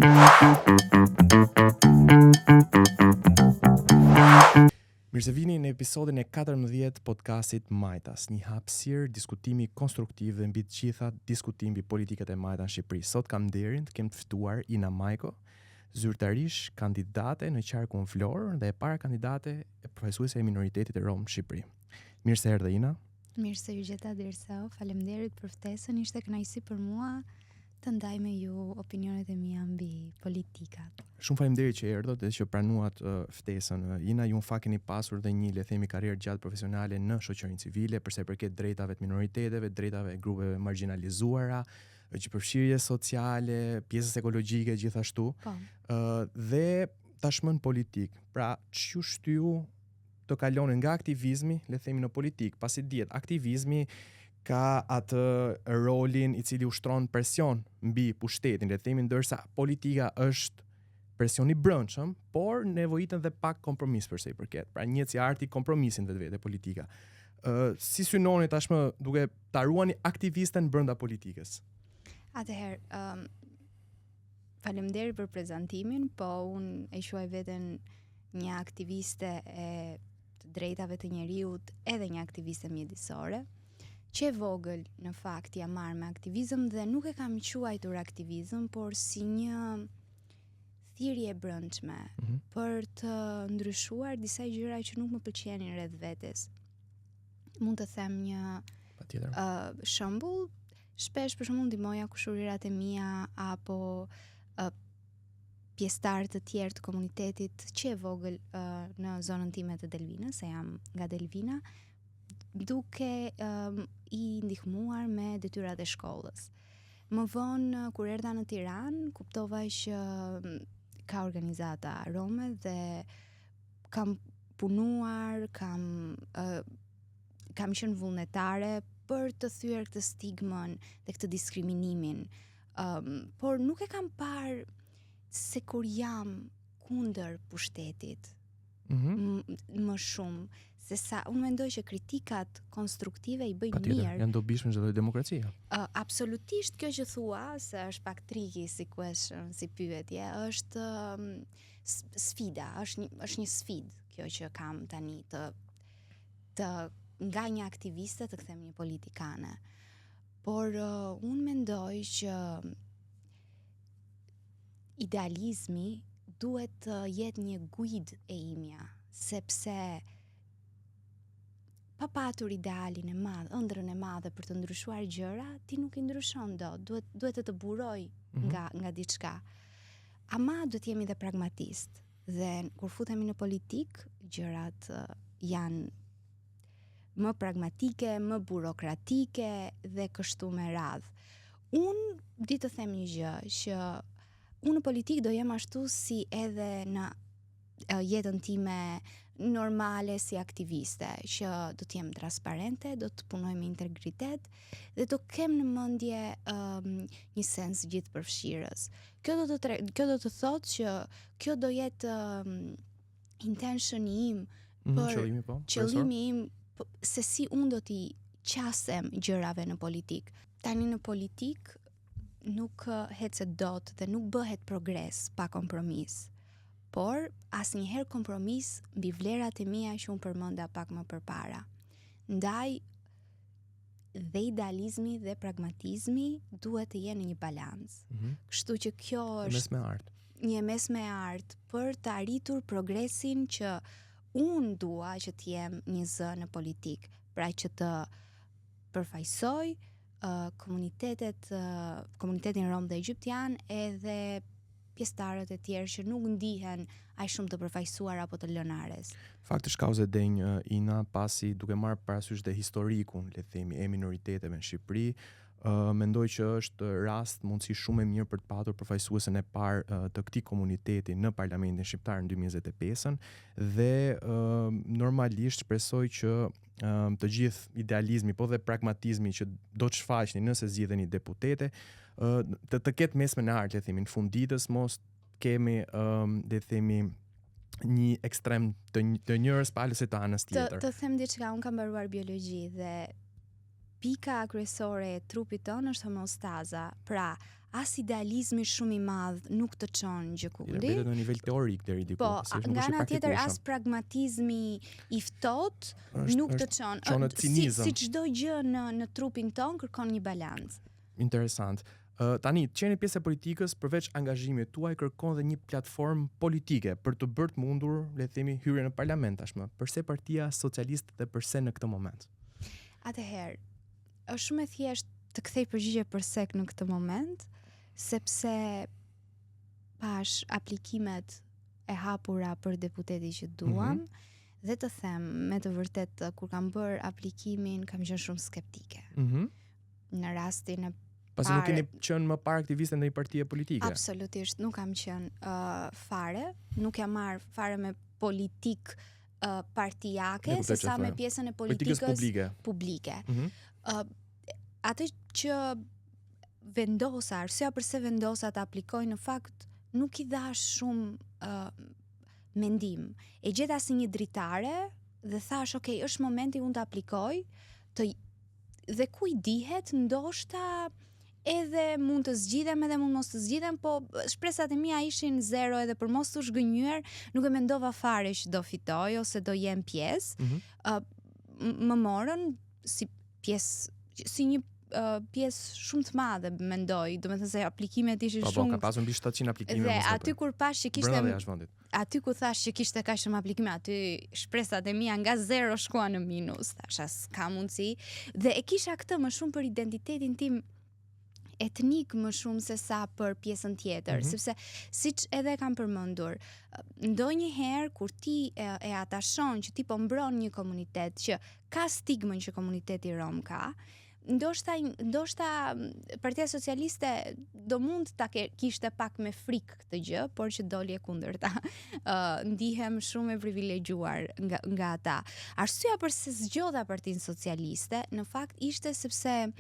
Mirë se vini në episodin e 14 podcastit Majtas, një hapësirë diskutimi konstruktiv dhe mbi të gjitha diskutim mbi politikat e majta në Shqipëri. Sot kam nderin të kem të ftuar Ina Majko, zyrtarisht kandidate në qarkun Florë dhe e para kandidate e profesuese e minoritetit e Rom në Shqipëri. Mirë se erdhe Ina. Mirë se ju gjeta Dirsa, faleminderit për ftesën, ishte kënaqësi për mua të ndaj me ju opinionet e mia mbi politikat. Shumë faleminderit që erdhët dhe që pranuat ftesën. Ina, ju në fakt keni pasur dhe një, le themi, karrierë gjatë profesionale në shoqërinë civile, përsa i përket drejtave të minoriteteve, drejtave e grupeve marginalizuara, përfshirje sociale, pjesës ekologjike gjithashtu. Po. Dhe tashmë në politik. Pra, ç'ju shtyu të kaloni nga aktivizmi, le themi, në politik, pasi dihet aktivizmi ka atë rolin i cili ushtron presion mbi pushtetin, le themi, ndërsa politika është presion i brendshëm, por nevojitën dhe pak kompromis për sa i përket. Pra një si arti kompromisin vetvete politika. Si synoni tashmë duke ta ruani aktivistën brenda politikës? Atëherë, faleminderit për prezantimin, po unë e quaj veten një aktiviste e të drejtave të njeriut edhe një aktiviste mjedisore. Që e vogël në fakt jam marrë me aktivizëm dhe nuk e kam quajtur aktivizëm, por si një thirrje e brendshme për të ndryshuar disa gjëra që nuk më pëlqenin rreth vetes. Mund të them një shembull, shpesh për shembull ndihmoja kushurirat e mia apo pjesëtarë të tjerë të komunitetit që e vogël në zonën time të Delvinës, se jam nga Delvina, duke i ndihmuar me detyrat e shkollës. Më vonë, kur erdha në Tiranë, kuptova që ka organizata rome dhe kam punuar, kam qenë vullnetare për të thyer këtë stigmën dhe këtë diskriminimin. Por nuk e kam parë se kur jam kundër pushtetit më shumë, se sa unë mendoj që kritikat konstruktive i bëjnë mirë. Janë dobishme çdo demokracia. Absolutisht, kjo që thua se është pak tricky si question, si pyetje, është sfida, është një sfidë kjo që kam tani të nga një aktiviste të kthem një politikane. Por unë mendoj që idealizmi duhet të jetë një guid e imja, sepse pa patur idealin e madh, ëndrrën e madhe për të ndryshuar gjëra, ti nuk i ndryshon dot, duhet të buroj nga diçka. Ama duhet jemi dhe pragmatist. Dhe kur futemi në politik, gjërat janë më pragmatike, më burokratike dhe kështu me radhë. Unë di të them një gjë, që unë në politik do jem ashtu si edhe në jetën time normale si aktiviste, që do të jem transparente, do të punoj me integritet dhe do kem në mendje një sens gjithëpërfshirës. Kjo do të thotë që kjo do jetë intentioni im për qëllimi im se si unë do t'i qasem gjërave në politik. Tani në politik nuk hecet dot dhe nuk bëhet progres pa kompromis. Por asnjëherë kompromis mbi vlerat e mia që unë përmenda pak më përpara. Ndaj dhe idealizmi dhe pragmatizmi duhet të jenë një balancë. Kështu që kjo është një mes me art për të arritur progresin që unë dua që të jem një zë në politik, pra që të përfaqësoj komunitetin rom dhe egjiptian edhe pjesëtarët e tjerë që nuk ndihen aq shumë të përfaqësuar apo të lënares. Fakti shkauze denj Ina, pasi duke marrë parasysh dhe historikun, le të themi, e minoriteteve në Shqipëri, mendoj që është rast mundësi shumë e mirë për të patur përfaqësuesen e parë të këtij komuniteti në Parlamentin Shqiptar në 2025 dhe normalisht shpresoj që të gjithë idealizmi po dhe pragmatizmi që do të shfaqni nëse zgjidheni deputete të ketë mesme në art, le të themi, në fund ditës mos kemi le të themi një ekstrem të njërës palës e të anës tjetër. Të them diçka, unë kam mbaruar biologji dhe pika kryesore e trupit tonë është homeostaza. Pra, as idealizmi shumë i madh nuk të çon gjikundi. Mbetet në nivel teorik deri diku. Po, nga ana tjetër as pragmatizmi i ftohtë nuk të çon. Si çdo gjë në trupin ton kërkon një balancë. Interesant. Tani, qeni pjesë e politikës, përveç angazhimit tuaj, kërkon dhe një platformë politike për të bërë të mundur, le të themi, hyrje në parlament tashmë. Përse Partia Socialiste dhe përse në këtë moment? Atëherë, është shumë e thjeshtë të kthej përgjigje përse në këtë moment, sepse pash aplikimet e hapura për deputeti që duam, dhe të them, me të vërtet, kur kam bërë aplikimin, kam qenë shumë skeptike. Në rastin e pasi nuk keni qenë më parë aktiviste në një partie politike? Absolutisht, nuk kam qenë fare, nuk jam marrë fare me politik partijake, se sa me pjesën e politikës publike. Atë që vendosa, arsyeja pse vendosa të aplikoj në fakt nuk i dhash shumë mendim. E gjeta si një dritare dhe thash, okay, është momenti unë të aplikoj, dhe ku i dihet, ndoshta edhe mund të zgjidhem edhe mund mos të zgjidhem, po shpresat e mia ishin zero edhe për mos të zhgënjur, nuk e mendova fare që do fitoj ose do jem pjesë. Më morën si pjesë, si një pjesë shumë të madhe, mendoj, domethënë se aplikimet ishin shumë. Ka pasur mbi 700 aplikime. Dhe aty kur pash që kishte aty ku thash që kishte kaq shumë aplikime, aty shpresat e mia nga zero shkuan në minus. Thasha s'ka mundësi. Dhe e kisha këtë më shumë për identitetin tim etnik më shumë se sa për pjesën tjetër, sepse siç edhe kam përmendur, ndonjëherë kur ti e atashon që ti po mbron një komunitet që ka stigmën që komuniteti rom ka, ndoshta Partia Socialiste do mund ta kishte pak me frikë këtë gjë, por që doli e kundërta. Ndihem shumë e privilegjuar nga ata. Arsyeja pse zgjodha Partinë Socialiste në fakt ishte sepse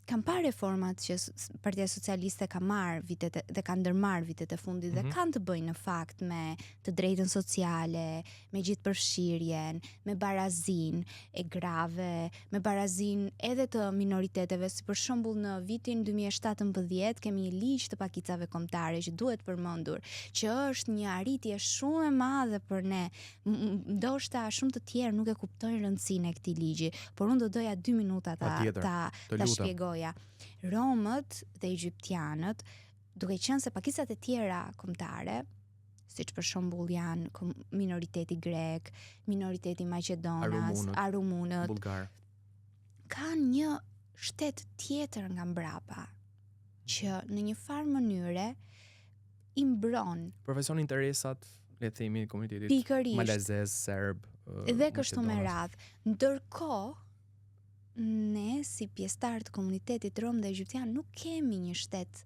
kam parë reformat që Partia Socialiste ka marrë vitet dhe ka ndërmarrë vitet e fundit dhe kanë të bëjnë në fakt me të drejtën sociale, me gjithëpërfshirjen, me barazin e grave, me barazin edhe të minoriteteve, si për shembull në vitin 2017 kemi një ligj të pakicave kombëtare që duhet përmendur, që është një arritje shumë e madhe për ne. Ndoshta shumë të tjerë nuk e kuptojnë rëndësinë e këtij ligji, por unë do doja 2 minuta ta shpjegoj. Romët dhe egyptianët, duke qenë se pakicat e tjera kombëtare, siç për shembull janë minoriteti grek, minoriteti maqedonas, arumunët, bulgar, kanë një shtet tjetër nga mbrapa që në një farë mënyre i mbron profesion interesat, le të themi, komunitetit malazez, serb dhe kështu me radhë. Ndërkohë ne si pjesëtar të komunitetit rom dhe egyptian nuk kemi një shtet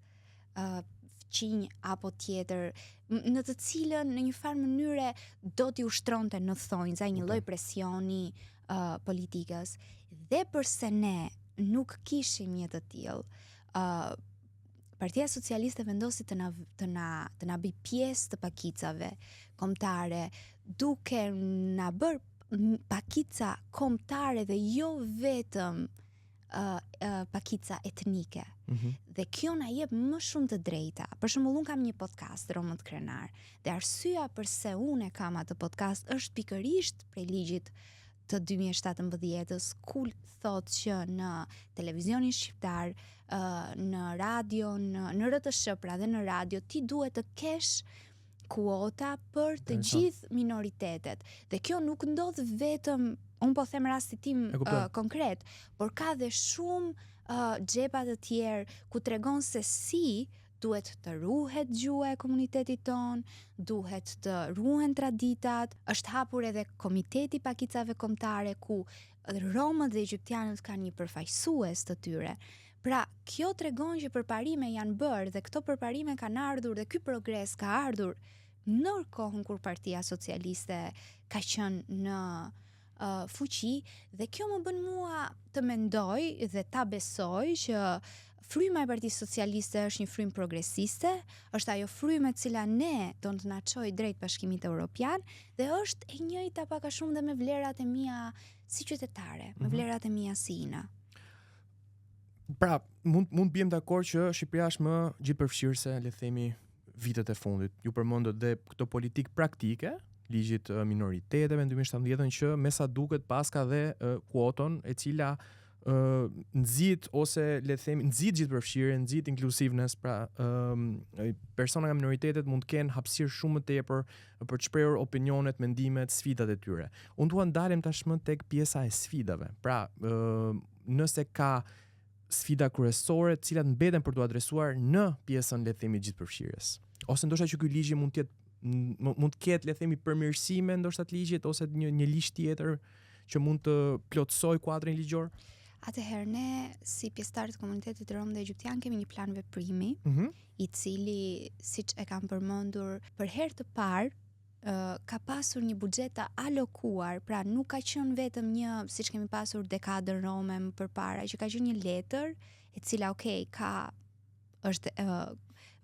fqinj apo tjetër në të cilën në një farë mënyre do t'i ushtronte në thonjza një lloj presioni politikës. Dhe përse ne nuk kishim një të tillë, Partia Socialiste vendosi të na bëj pjesë të pakicave kombëtare, duke na bërë pakica kombëtare dhe jo vetëm pakica etnike. Dhe kjo na jep më shumë të drejta. Për shembull, unë kam një podcast, Romët Krenar, dhe arsyeja pse unë kam atë podcast është pikërisht prej ligjit të 2017-s, ku thotë që në televizionin shqiptar, në radio, në RTS, pra dhe në radio, ti duhet të kesh kuota për të gjithë minoritetet. Dhe kjo nuk ndodh vetëm, unë po them rastin tim konkret, por ka dhe shumë xhepa të tjerë ku tregon se si duhet të ruhet gjuha e komunitetit ton, duhet të ruhen traditat. Është hapur edhe komiteti pakicave kombëtare ku romët dhe egyptianët kanë një përfaqësues të tyre. Pra, kjo tregon që përparime janë bërë dhe këto përparime kanë ardhur dhe ky progres ka ardhur në kohën kur Partia Socialiste ka qenë në fuqi, dhe kjo më bën mua të mendoj dhe ta besoj që fryma e Partisë Socialiste është një frymë progresiste, është ajo frymë e cila ne do të na çojë drejt Bashkimit Evropian dhe është e njëjta pak a shumë dhe me vlerat e mia si qytetare, me vlerat e mia si Ina. Pra, mund bjem dakord që Shqipëria është më gjithëpërfshirëse, le të themi, vitet e fundit. Ju përmendët dhe këto politikë praktike, ligjit minoriteteve në 2017 që me sa duket pas ka dhe kuoton e cila nxit ose le të themi nxit gjithëpërfshirjen, nxit inclusiveness, pra persona nga minoritetet mund të kenë hapësirë shumë më tepër për të shprehur opinionet, mendimet, sfidat e tyre. Unë dua ndalem tashmë tek pjesa e sfidave. Pra, nëse ka sfida kryesore të cilat mbeten për të adresuar në pjesën le të themi gjithëpërfshirjes. Ose ndoshta që ky ligj mund të ketë le të themi përmirësime ndoshta të ligjit ose një ligj tjetër që mund të plotësoj kuadrin ligjor. Atëherë ne si pjesëtar të komunitetit rom dhe egjiptian kemi një plan veprimi i cili, siç e kam përmendur, për herë të parë ka pasur një buxhet të alokuar, pra nuk ka qenë vetëm një, siç kemi pasur dekadën rome më përpara, që ka qenë një letër e cila është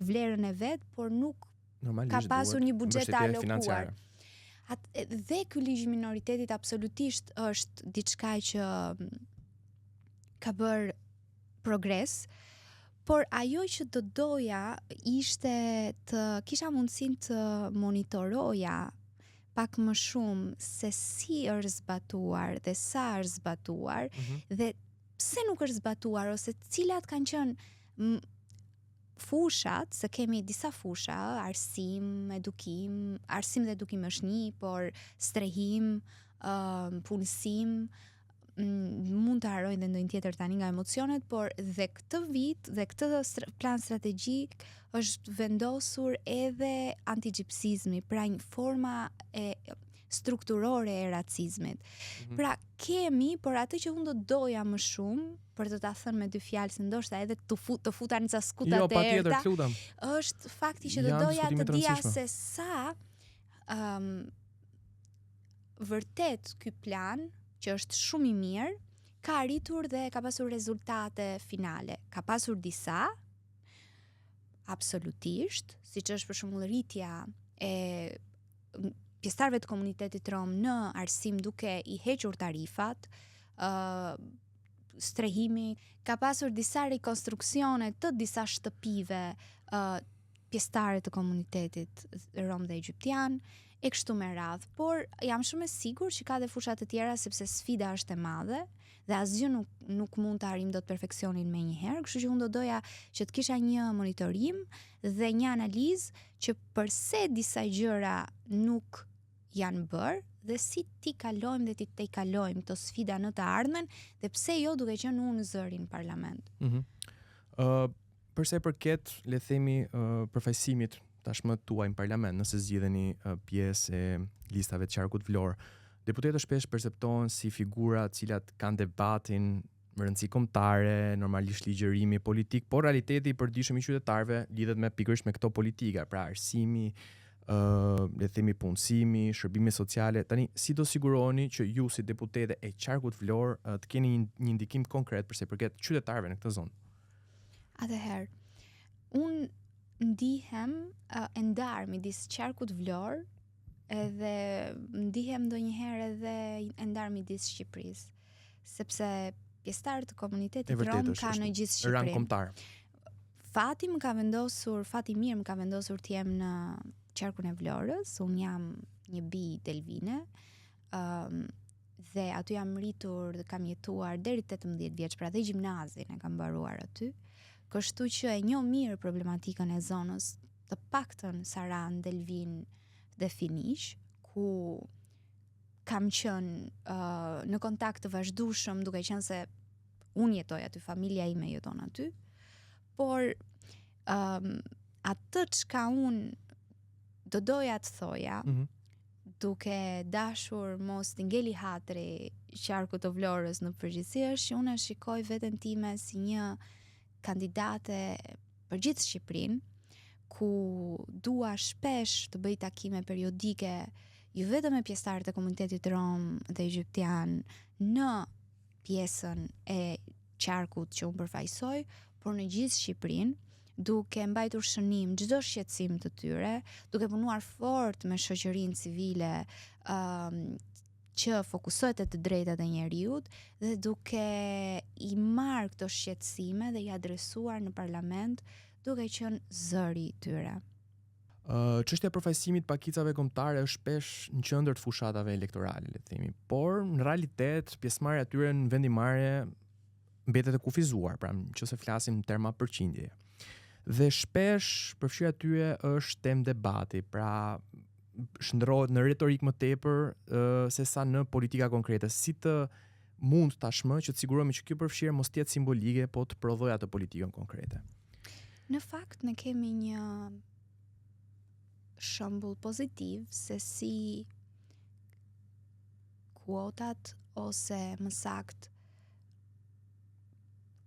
vlerën e vet, por nuk ka pasur një buxhet të alokuar. Dhe ky ligj minoritetit absolutisht është diçka që ka bërë progres, por ajo që do doja ishte të kisha mundësinë të monitoroja pak më shumë se si është zbatuar dhe sa është zbatuar dhe pse nuk është zbatuar ose cilat kanë qenë fushat, se kemi disa fusha, arsim dhe edukim është një, por strehim, punësim, mund të harrojnë dhe ndonjë tjetër tani nga emocionet, por dhe këtë vit dhe këtë plan strategjik është vendosur edhe antigjipsizmi, pra një forma strukturore e racizmit. Pra kemi, por atë që unë do doja më shumë, për të ta thënë me dy fjalë, se ndoshta edhe të futa në ca skuta të errta, është fakti që do doja të dija se sa vërtet ky plan, që është shumë i mirë, ka arritur dhe ka pasur rezultate finale. Ka pasur disa, absolutisht, siç është për shembull rritja e pjesëtarëve të komunitetit rom në arsim duke i hequr tarifat, strehimi, ka pasur disa rikonstruksione të disa shtëpive pjesëtare të komunitetit rom dhe egjiptian, e kështu me radhë, por jam shumë e sigurt që ka dhe fusha të tjera sepse sfida është e madhe dhe asgjë nuk mund të arrijmë dot perfeksionin menjëherë, kështu që unë do doja që të kisha një monitorim dhe një analizë që përse disa gjëra nuk janë bërë dhe si ti kalojmë dhe ti te kalojmë këto sfida në të ardhmen dhe pse jo duke qenë unë zëri në parlament. Përsa i përket, le themi, përfaqësimit tashmë tuaj në parlament, nëse zgjidheni pjesë e listave të qarkut vlor, deputetët shpesh perceptohen si figura të cilat kanë debatin me rëndësi kombëtare, normalisht ligjërimi politik, por realiteti i përditshëm i qytetarëve lidhet pikërisht me këto politika, pra arsimi, le themi punësimi, shërbime sociale. Tani si do siguroheni që ju si deputete e qarkut vlor të keni një ndikim konkret përsa i përket qytetarëve në këtë zonë? Atëherë, unë ndihem e ndarë midis qarkut vlor edhe ndihem ndonjëherë edhe e ndarë midis Shqipërisë, sepse pjesëtarët të komunitetit rom ka në gjithë Shqipërinë. Rang kombëtar. Fati mirë më ka vendosur të jem në qarkun e Vlorës. Unë jam një bi Delvine, dhe aty jam rritur dhe kam jetuar deri 18 vjeç, pra dhe gjimnazin e kam mbaruar aty. Kështu që e njoh mirë problematikën e zonës, të paktën Saran, Delvin dhe Finish, ku kam qenë në kontakt të vazhdueshëm, duke qenë se unë jetoj aty, familja ime jeton aty, por atë çka unë do doja të thoja, duke dashur mos të ngeli hatri qarkut të Vlorës në përgjithësi, është që unë e shikoj veten time si një kandidate për gjithë Shqipërinë, ku dua shpesh të bëj takime periodike, jo vetëm me pjesëtarët e komunitetit rom dhe egjiptian në pjesën e qarkut që unë përfaqësoj, por në gjithë Shqipërinë, duke mbajtur shënim çdo shqetësim të tyre, duke punuar fort me shoqërinë civile, që fokusohet te të drejtat e njeriut dhe duke i marrë këto shqetësime dhe i adresuar në parlament duke qenë zëri i tyre. Çështja e përfaqësimit pakicave kombëtare është shpesh në qendër të fushatave elektorale, le të themi, por në realitet pjesëmarrja e tyre në vendimarrje mbetet e kufizuar, pra nëse flasim në terma përqindjeje. Dhe shpesh përfshirja e tyre është temë debati, pra shndrohet në retorik më tepër se sa në politika konkrete. Si të mund tashmë që të sigurohemi që kjo përfshirje mos jetë simbolike, po të prodhojë atë politikën konkrete? Në fakt ne kemi një shembull pozitiv se si kuotat ose më sakt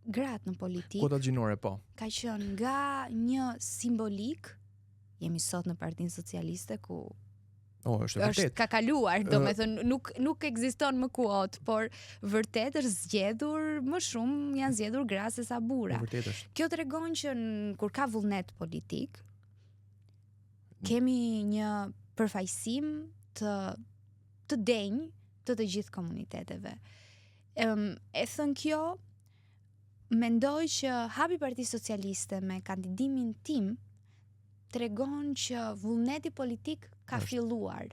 gratë në politikë. Kuotat gjinore, po. Ka qenë nga një simbolik, jemi sot në Partinë Socialiste ku është vërtet. Ka kaluar, domethënë nuk ekziston më kuot, por vërtet është zgjedhur më shumë, janë zgjedhur gra se sa burra. Vërtet është. Kjo tregon që kur ka vullnet politik, kemi një përfaqësim të denjë të gjithë komuniteteve. E thënë kjo, mendoj që hapi Partisë Socialiste me kandidimin tim tregon që vullneti politik ka filluar.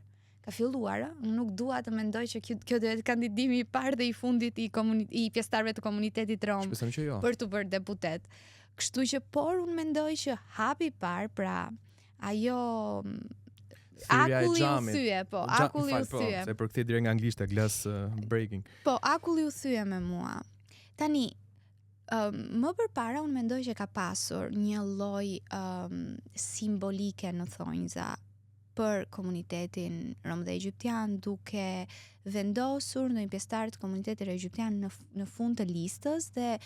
Nuk dua të mendoj që kjo do jetë kandidimi i parë dhe i fundit i pjesëtarëve të komunitetit rom për të bërë deputet. Kështu që unë mendoj që hapi i parë, pra ajo akulli u thye, akulli u thye. Se përkthej direkt nga anglisht glass breaking. Akulli u thye me mua. Tani më përpara unë mendoj që ka pasur një lloj simbolike në thonjza për komunitetin rom dhe egjiptian, duke vendosur në pjesëtar të komunitetit egjiptian në fund të listës dhe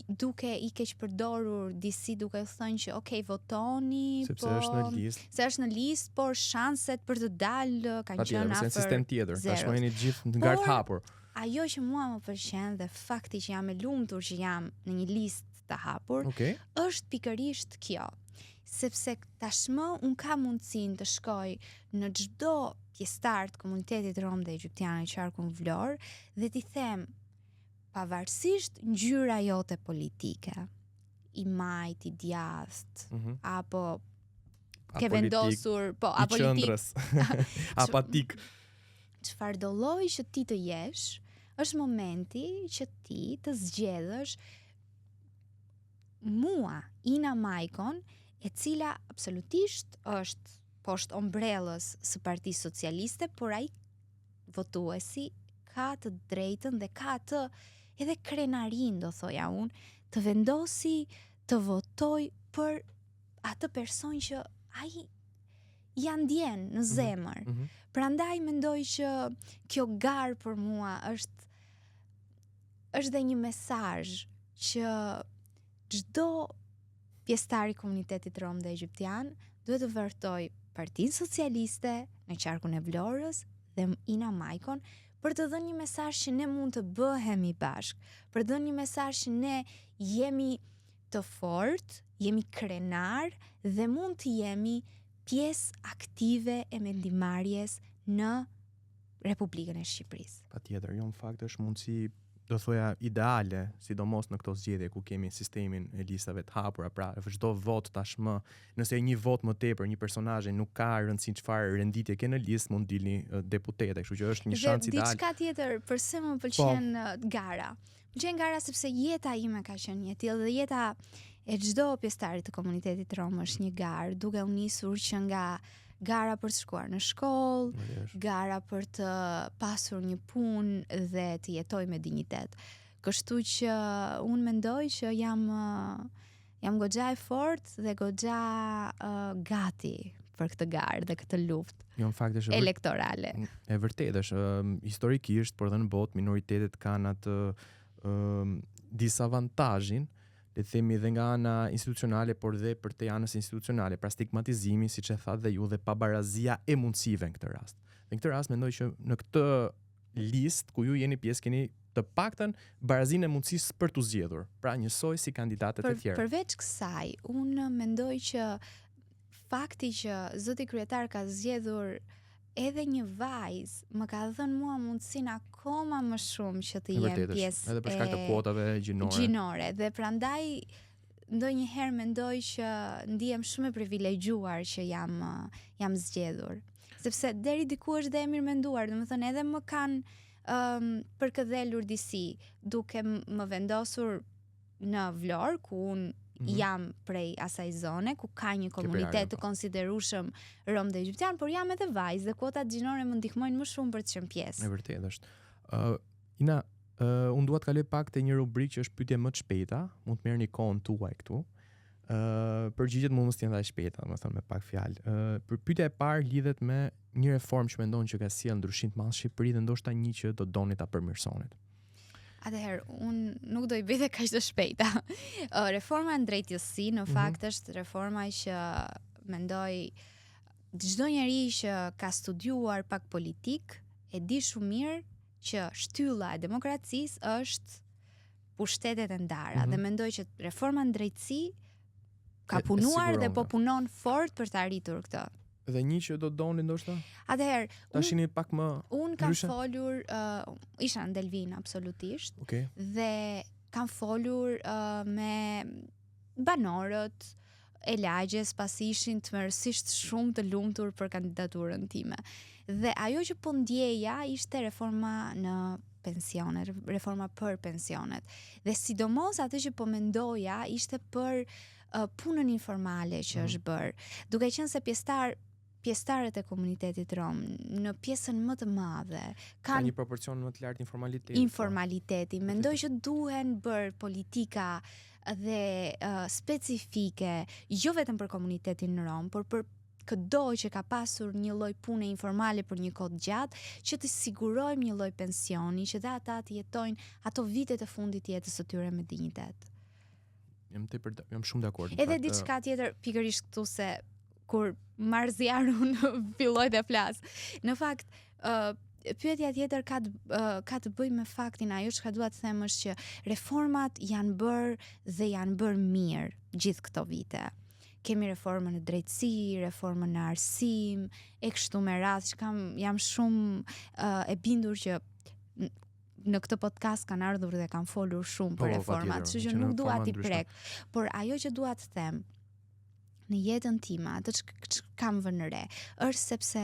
duke i keq përdorur disi duke thënë që okay, votoni, sepse është në listë, por shanset për të dalë kanë qenë afër sistem tjetër. Tashmë jeni gjithë nga të hapur. Ajo që mua më pëlqen dhe fakti që jam e lumtur që jam në një listë të hapur, është pikërisht kjo. Sepse tashmë unë kam mundësinë të shkoj në çdo pjesëtar të komunitetit rom dhe egjiptian në qarkun Vlorë dhe t'i them, pavarësisht ngjyra jote politike, i majt, i djathtë, apo ke vendosur, apolitik, apatik, çfarë do lloj që ti të jesh, është momenti që ti të zgjedhësh mua, Ina Majkon, e cila absolutisht është poshtë ombrellës së Partisë Socialiste, por ai votuesi ka të drejtën dhe ka të edhe krenarin, do thoja unë, të vendosi të votoj për atë person që ai ja ndjen në zemër. Prandaj mendoj që kjo garë për mua është dhe një mesazh që çdo pjesëtar i komunitetit rom dhe egjiptian duhet të vërtoj Partinë Socialiste në qarkun e Vlorës dhe Ina Majkon për të dhënë një mesazh që ne mund të bëhemi bashkë, për të dhënë një mesazh që ne jemi të fortë, jemi krenar dhe mund të jemi pjesë aktive e mendimarrjes në Republikën e Shqipërisë. Patjetër, jo, në fakt është mundësi, do thoja, ideale, sidomos në këto zgjedhje ku kemi sistemin e listave të hapura, pra çdo vot tashmë, nëse një vot më tepër një personazhi nuk ka rëndësi çfarë renditje ke në listë, mund dilni deputete, kështu që është një shans ideal. Diçka tjetër, pse më pëlqen gara. Pëlqen gara sepse jeta ime ka qenë një tillë dhe jeta e çdo pjesëtarit të komunitetit rom është një garë, duke u nisur që nga gara për të shkuar në shkollë, gara për të pasur një punë dhe të jetoj me dinjitet. Kështu që unë mendoj që jam goxha e fortë dhe goxha gati për këtë garë dhe këtë luftë. Jo, në fakt është elektorale. E vërtetë është historikisht, por edhe në botë minoritetet kanë atë disavantazhin, le të themi dhe nga ana institucionale, por dhe për te anës institucionale, pra stigmatizimi, siç e thatë dhe ju, dhe pabarazia e mundësive në këtë rast. Në këtë rast mendoj që në këtë listë ku ju jeni pjesë keni të paktën barazinë e mundësisë për të zgjedhur, pra njësoj si kandidatët e tjerë. Përveç kësaj, unë mendoj që fakti që zoti kryetar ka zgjedhur edhe një vajzë më ka dhënë mua mundësinë akoma më shumë që të jem pjesë edhe për shkak të kuotave gjinore. Dhe prandaj ndonjëherë mendoj që ndihem shumë e privilegjuar që jam zgjedhur. Sepse deri diku është dhe e mirë menduar, domethënë edhe më kanë përkëdhelur disi duke më vendosur në Vlorë, ku unë jam prej asaj zone, ku ka një komunitet të konsiderueshëm rom dhe egjiptian, por jam edhe vajzë dhe kuotat gjinore më ndihmojnë më shumë për të qenë pjesë. E vërtetë është. Ina, unë dua të kaloj pak te një rubrikë që është pyetje më të shpejta, mund të merrni kohën tuaj këtu. Përgjigjet mund mos të jenë aq shpejta, domethënë me pak fjalë. Për pyetja e parë lidhet me një reformë që mendon që ka sjellë ndryshim të madh në Shqipëri dhe ndoshta një që do doni ta përmirësonit. Atëherë, unë nuk do i bëj dhe kaq të shpejta. Reforma në drejtësi në fakt është reforma që mendoj çdo njeri që ka studiuar pak politik e di shumë mirë që shtylla e demokracisë është pushtetet e ndara dhe mendoj që reforma në drejtësi ka punuar dhe po punon fort për të arritur këtë. Dhe një që do doni ndoshta? Atëherë, tashini pak më unë kam folur, isha në Delvin absolutisht, dhe kam folur me banorët e lagjes pasi ishin tmerësisht shumë të lumtur për kandidaturën time. Dhe ajo që po ndjeja ishte reforma në pensionet, reforma për pensionet. Dhe sidomos atë që po mendoja ishte për punën informale që është bërë. Duke qenë se pjesëtarët e komunitetit rom në pjesën më të madhe kanë një proporcion më të lartë informaliteti. Mendoj që duhen bërë politika dhe specifike jo vetëm për komunitetin rom, por për çdo që ka pasur një lloj pune informale për një kohë gjatë, që të sigurojmë një lloj pensioni që dhe ata të jetojnë ato vitet e fundit të jetës së tyre me dinjitet. Jam shumë dakord. Edhe diçka tjetër pikërisht këtu se kur Marziarun filloi të flas. Në fakt, pyetja tjetër ka të bëjë me faktin, ajo që dua të them është që reformat janë bërë dhe janë bërë mirë gjithë këto vite. Kemi reformën në drejtësi, reformën në arsim, e kështu me radhë që jam shumë e bindur që në këtë podcast kanë ardhur dhe kanë folur shumë për reformat, kështu që nuk dua t'i prek, por ajo që dua të them në jetën time, atë që kam vënë re, është sepse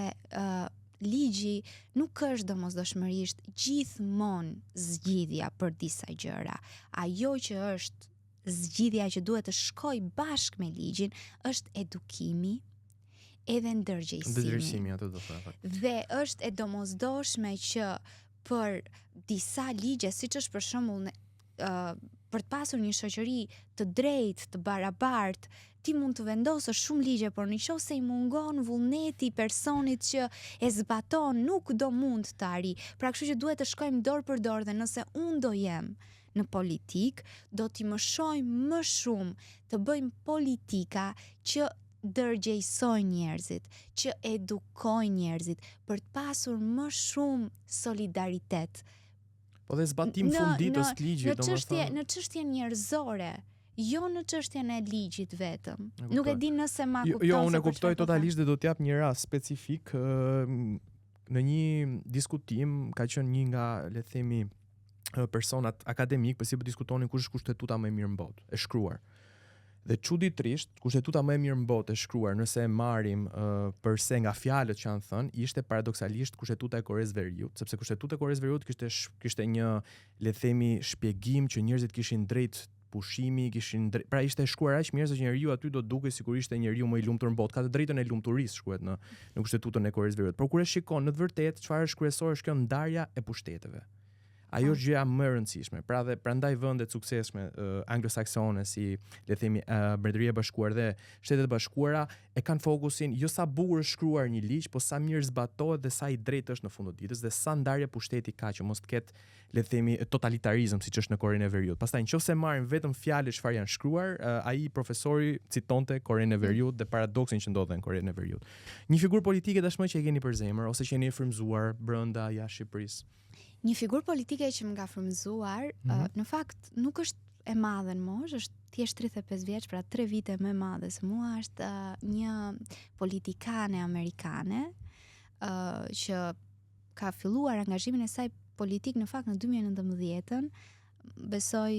ligji nuk është domosdoshmërisht gjithmonë zgjidhja për disa gjëra. Ajo që është zgjidhja që duhet të shkoj bashkë me ligjin është edukimi edhe ndërgjegjësimi. Dhe është e domosdoshme që për disa ligje, siç është për shembull për të pasur një shoqëri të drejtë, të barabartë, ti mund të vendosësh shumë ligje, por nëse i mungon vullneti i personit që e zbaton, nuk do mund të arrijë. Pra kështu që duhet të shkojmë dorë për dorë dhe nëse unë do jem në politik, do t'i më shojmë më shumë të bëjmë politika që dërgjegjësojnë njerëzit, që edukojnë njerëzit për të pasur më shumë solidaritet. Po dhe zbatim funditës të ligjit, në çështje njerëzore, jo në çështjen e ligjit vetëm. Nuk e di nëse ma kupton. Jo, unë e kuptoj totalisht dhe do t'jap një rast specifik. Në një diskutim ka qenë një nga, le të themi, personat akademik, pasi po diskutonin kush është kushtetuta më e mirë në botë, e shkruar. Dhe çuditërisht, kushtetuta më e mirë në botë e shkruar, nëse e marrim përse nga fjalët që janë thënë, ishte paradoksalisht kushtetuta e Koresë Veriut, sepse kushtetuta e Koresë Veriut kishte një, le të themi, shpjegim që njerëzit kishin drejt pushimi, pra ishte shkruar aq mirë se njeriu aty do dukej sigurisht e njeriu më i lumtur në botë, ka të drejtën e lumturisë, shkruhet në kushtetutën e Koresë Veriut. Por kur e shikon në të vërtetë çfarë është kryesore është kjo ndarja e pushteteve. Ajo është gjëja më e rëndësishme. Pra dhe prandaj vendet suksesshme anglosaksone si le të themi Mbretëria e Bashkuar dhe Shtetet e Bashkuara e kanë fokusin jo sa bukur është shkruar një ligj, po sa mirë zbatohet dhe sa i drejtë është në fund të ditës dhe sa ndarje pushteti ka që mos të ketë le të themi totalitarizëm siç është në Korenë e Veriut. Pastaj nëse marrim vetëm fjalët çfarë janë shkruar, ai profesori citonte Korenë e Veriut dhe paradoksin që ndodhe në Korenë e Veriut. Një figurë politike tashmë që e keni për zemër ose që jeni e frymëzuar brenda jashtë Shqipërisë. Një figurë politike që më ka frymëzuar, në fakt nuk është e madhe në moshë, është thjesht 35 vjeç, pra 3 vite më e madhe se mua, është një politikane amerikane, që ka filluar angazhimin e saj politik në fakt në 2019, besoj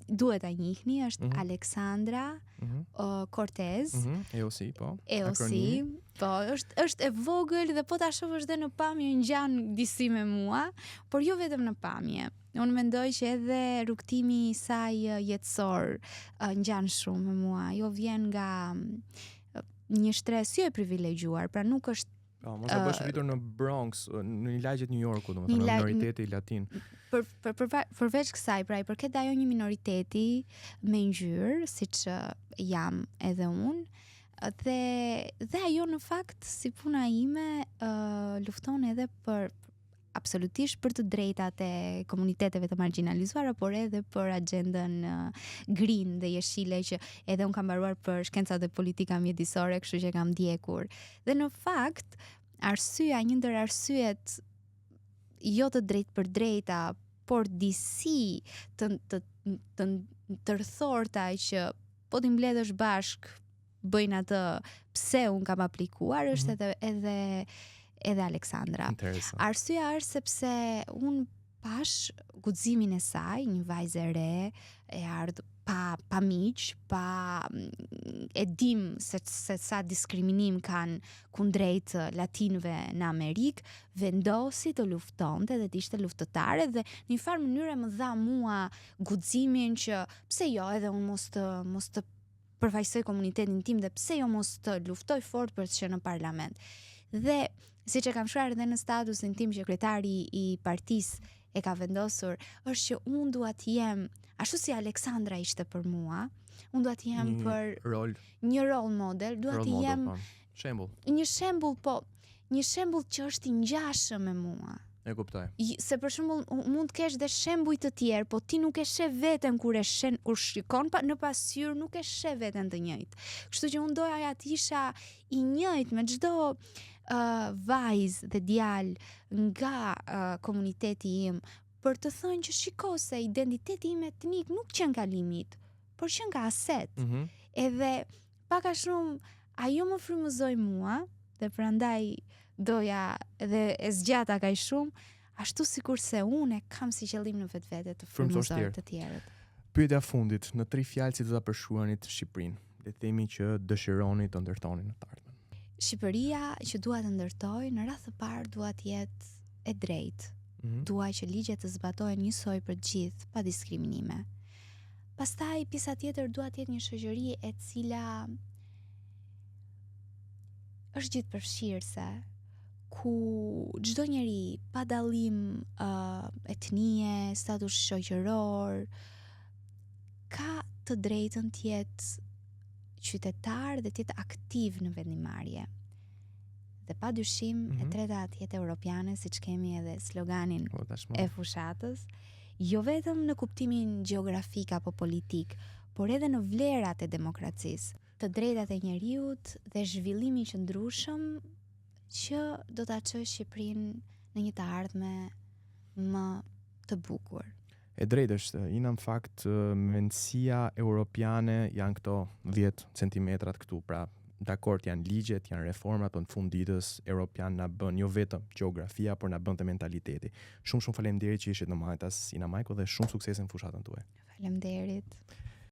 duhet ta njihni, është Aleksandra Cortez. EOC, po. EOC, po, është e vogël dhe po ta shohësh edhe në pamje ngjan disi me mua, por jo vetëm në pamje. Unë mendoj që edhe rrugtimi i saj jetësor ngjan shumë me mua. Jo vjen nga një shtres jo e privilegjuar, pra nuk është mos e bësh rritur në Bronx, në një lagje të New Yorku, domethënë në minoriteti latin. Përveç kësaj, pra i përket ajo një minoriteti me ngjyrë, siç jam edhe unë, dhe ajo në fakt si puna ime lufton edhe absolutisht për të drejtat e komuniteteve të marginalizuara, por edhe për agendën green dhe jeshile që edhe unë kam mbaruar për shkencat dhe politika mjedisore, kështu që kam ndjekur. Dhe në fakt, një ndër arsyet jo të drejt për drejta, por disi të rëthorta që po t'i mbledhësh bashk bëjnë atë pse unë kam aplikuar, është edhe Aleksandra. Arsyeja është sepse unë pash guximin e saj, një vajzë e re, e ardhur pa miq, e dim se sa diskriminim kanë kundrejt latinëve në Amerikë, vendosi të luftonte dhe të ishte luftëtare dhe në një farë mënyrë më dha mua guximin që pse jo edhe unë mos të përfaqësoj komunitetin tim dhe pse jo mos të luftoj fort për të qenë në parlament. Dhe siç e kam shkruar edhe në statusin tim që kryetari i partisë e ka vendosur, është që unë dua të jem ashtu si Aleksandra ishte për mua, unë dua të jem një role model, dua të jem një shembull që është i ngjashëm me mua. E kuptoj. Se për shembull mund të kesh dhe shembuj të tjerë, po ti nuk e sheh veten kur shikon në pasqyrë, nuk e sheh veten të njëjtë. Kështu që unë doja të isha i njëjtë me çdo vajzë dhe djalë nga komuniteti im, për të thënë që shiko se identiteti im etnik nuk qen ka limit, por qen ka aset. Edhe pak a shumë ajo më frymëzoi mua dhe prandaj doja edhe e zgjata kaq shumë, ashtu sikurse unë kam si qëllim në vetvete të frymëzoj të tjerët. Pyetja fundit, në 3 fjalë si do ta përshkruanit Shqipërinë? Le të themi që dëshironi të ndërtoni në të ardhmen. Shqipëria që dua të ndërtoj, në radhë të parë dua të jetë e drejtë. Dua që ligjet të zbatohen njësoj për të gjithë, pa diskriminime. Pastaj pjesa tjetër dua të jetë një shoqëri e cila është gjithëpërfshirëse, ku çdo njeri pa dallim etnie, status shoqëror, ka të drejtën të jetë qytetar dhe të jetë aktiv në vendimarrje. Dhe pa dyshim e treta të jetë europiane, siç kemi edhe sloganin e fushatës, jo vetëm në kuptimin gjeografik apo politik, por edhe në vlerat e demokracisë, të drejtat e njeriut dhe zhvillimi i qëndrueshëm që do ta çojë Shqipërinë në një të ardhme më të bukur. E drejtë është, në fakt mendësia europiane janë këto 10 centimetrat këtu, pra dakord janë ligjet, janë reformat, por në fund ditës europian na bën jo vetëm gjeografia, por na bën të mentaliteti. Shumë faleminderit që ishit në Majtas, Ina Majko, dhe shumë sukses në fushatën tuaj. Faleminderit.